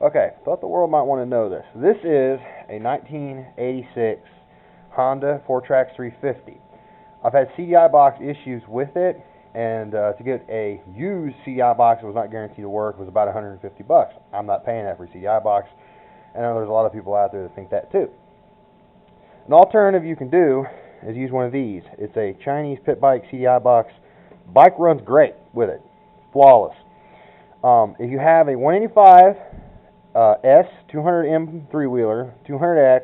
Okay, thought the world might want to know this. This is a 1986 Honda 4Trax 350. I've had CDI box issues with it, and to get a used CDI box that was not guaranteed to work was about $150. I'm not paying that for a CDI box. I know there's a lot of people out there that think that too. An alternative you can do is use one of these. It's a Chinese pit bike CDI box. Bike runs great with it, flawless. If you have a 185 S 200M 3-wheeler, 200X,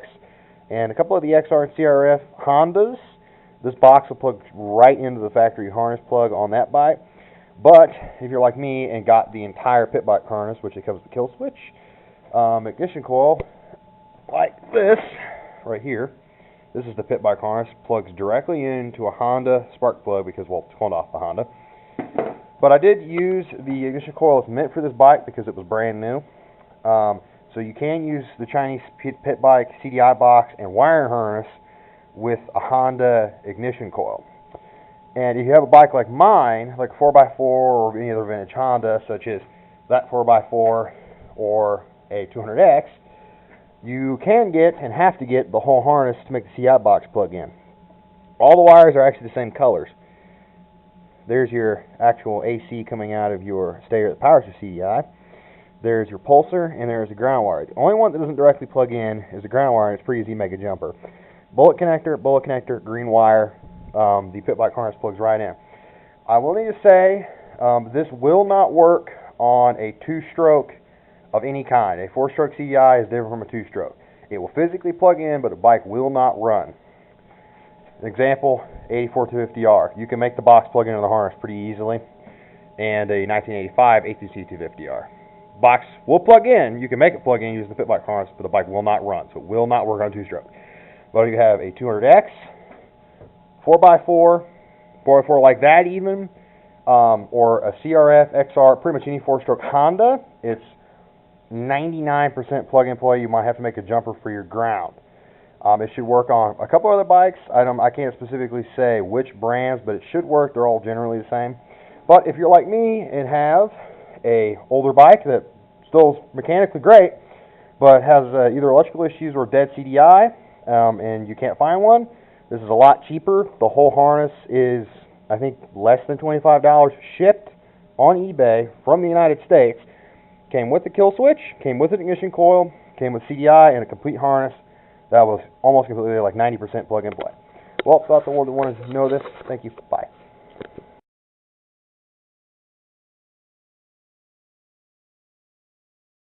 and a couple of the XR and CRF Hondas, this box will plug right into the factory harness plug on that bike. But if you're like me and got the entire pit bike harness, which it comes with the kill switch, ignition coil, like this, right here, this is the pit bike harness, plugs directly into a Honda spark plug because, well, it's cloned off the Honda. But I did use the ignition coil that's meant for this bike because it was brand new. So you can use the Chinese pit bike CDI box and wiring harness with a Honda ignition coil. And if you have a bike like mine, like a 4x4 or any other vintage Honda, such as that 4x4 or a 200X, you can get and have to get the whole harness to make the CDI box plug in. All the wires are actually the same colors. There's your actual AC coming out of your stator that powers your CDI. There's your pulsar, and there's the ground wire. The only one that doesn't directly plug in is the ground wire, and it's pretty easy to make a jumper. Bullet connector, green wire. The pit bike harness plugs right in. I will need to say, this will not work on a 2-stroke of any kind. A 4-stroke CDI is different from a 2-stroke. It will physically plug in, but the bike will not run. An example, 84 250R. You can make the box plug into the harness pretty easily. And a 1985 A2C 250R. Box will plug in. You can make it plug in using the pit bike harness, but the bike will not run, so it will not work on 2-stroke. But if you have a 200X, 4x4, 4x4 like that even, or a CRF, XR, pretty much any 4-stroke Honda, it's 99% plug and play. You might have to make a jumper for your ground. It should work on a couple other bikes. I can't specifically say which brands, but it should work. They're all generally the same. But if you're like me and have a older bike that still is mechanically great, but has either electrical issues or dead CDI, and you can't find one, this is a lot cheaper. The whole harness is, I think, less than $25 shipped on eBay from the United States. Came with the kill switch, came with an ignition coil, came with CDI and a complete harness that was almost completely like 90% plug and play. Well, thought the world wanted to know this. Thank you. Bye.